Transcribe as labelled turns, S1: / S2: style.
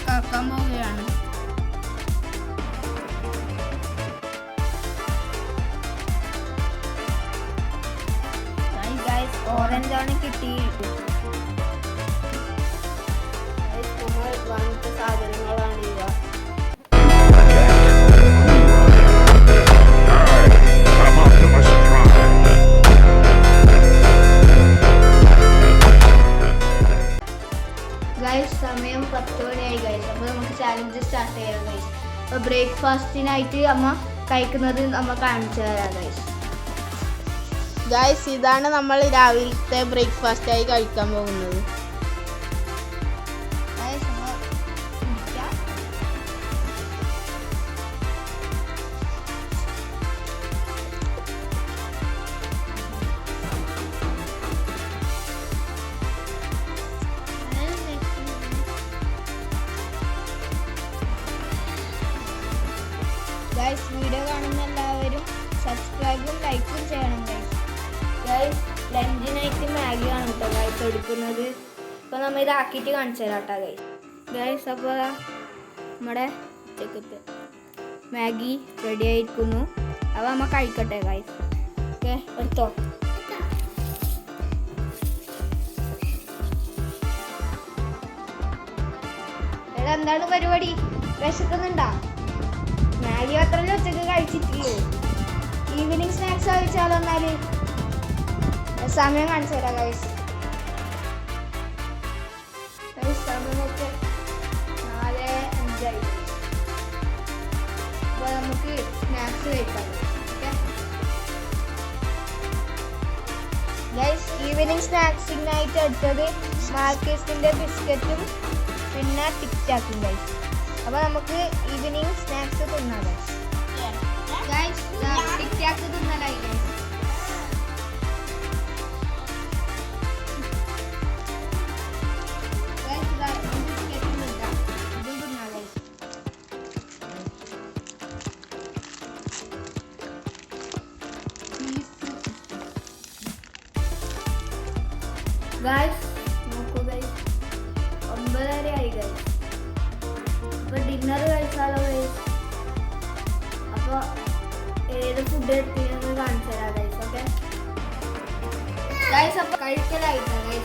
S1: കറക്കാൻ പോവുകയാണ്. ഓറഞ്ച് ആണ് കിട്ടി. വാങ്ങിച്ച സാധനങ്ങളാണ് ഇവ. സമയം 10 മണിയായി ഗൈസ്. അപ്പോൾ നമുക്ക് ചാലഞ്ച് സ്റ്റാർട്ട് ചെയ്യാം ഗൈസ്. അപ്പോൾ ബ്രേക്ക്ഫാസ്റ്റിനായിട്ട് അമ്മ കഴിക്കുന്നത് നമ്മൾ കാണിച്ചു തരാം ഗൈസ്.
S2: ഗൈസ് ഇതാണ് നമ്മൾ രാവിലത്തെ ബ്രേക്ക്ഫാസ്റ്റായി കഴിക്കാൻ പോകുന്നത്.
S1: ഗൈസ് വീഡിയോ കാണുന്ന എല്ലാവരും സബ്സ്ക്രൈബും ലൈക്കും ചെയ്യണം ഗൈസ്. ഗൈസ് ലഞ്ചിനായിട്ട് മാഗി ആണ് കേട്ടോ ഗൈസ് എടുക്കുന്നത്. അപ്പോൾ നമ്മൾ ഇതാക്കിയിട്ട് കാണിച്ചു തരാം കേട്ടോ ഗൈസ്. ഗൈസ് അപ്പോൾ നമ്മുടെ ഉച്ചക്കത്തെ മാഗി റെഡി ആയിരിക്കുന്നു. അപ്പോൾ നമ്മൾ കഴിക്കട്ടെ ഗൈസ്. ഓക്കെ എടുത്തോ. എന്താണ് പരിപാടി? വിശക്കുന്നുണ്ടോ? മാഗി മാത്രമല്ല ഉച്ചക്ക് കഴിച്ചിട്ടില്ലേ? Evening snacks കഴിച്ചാലോ? എന്നാല് സമയം കാണിച്ചു തരാം ഗൈസ്. സമയം നോക്ക് 4:05. അപ്പോൾ നമുക്ക് സ്നാക്സ് കഴിക്കാം ഗൈസ്. ഈവനിങ് സ്നാക്സിനായിട്ട് എടുത്തത് മാർക്കറ്റിൻ്റെ ബിസ്ക്കറ്റും പിന്നെ ടിക് ടാക്കും ഗൈസ്. അപ്പോൾ നമുക്ക് ഈവനിങ് സ്നാക്സ് തിന്നാം ഗൈസ്. ടിക് ടാക്ക് തിന്നാലായി ഗൈസ്. ഗൈസ് നോക്കൂ ഗൈസ് 9:30 ആയി ഗൈസ്. അപ്പോൾ ഡിന്നർ കഴിച്ചാലോ ഗൈസ്? അപ്പോൾ ഏത് ഫുഡ് എത്തിയെന്ന് കാണിച്ചു തരാം ഗൈസ്. ഓക്കെ ഗൈസ് അപ്പോൾ കഴിക്കലായിട്ടാണ്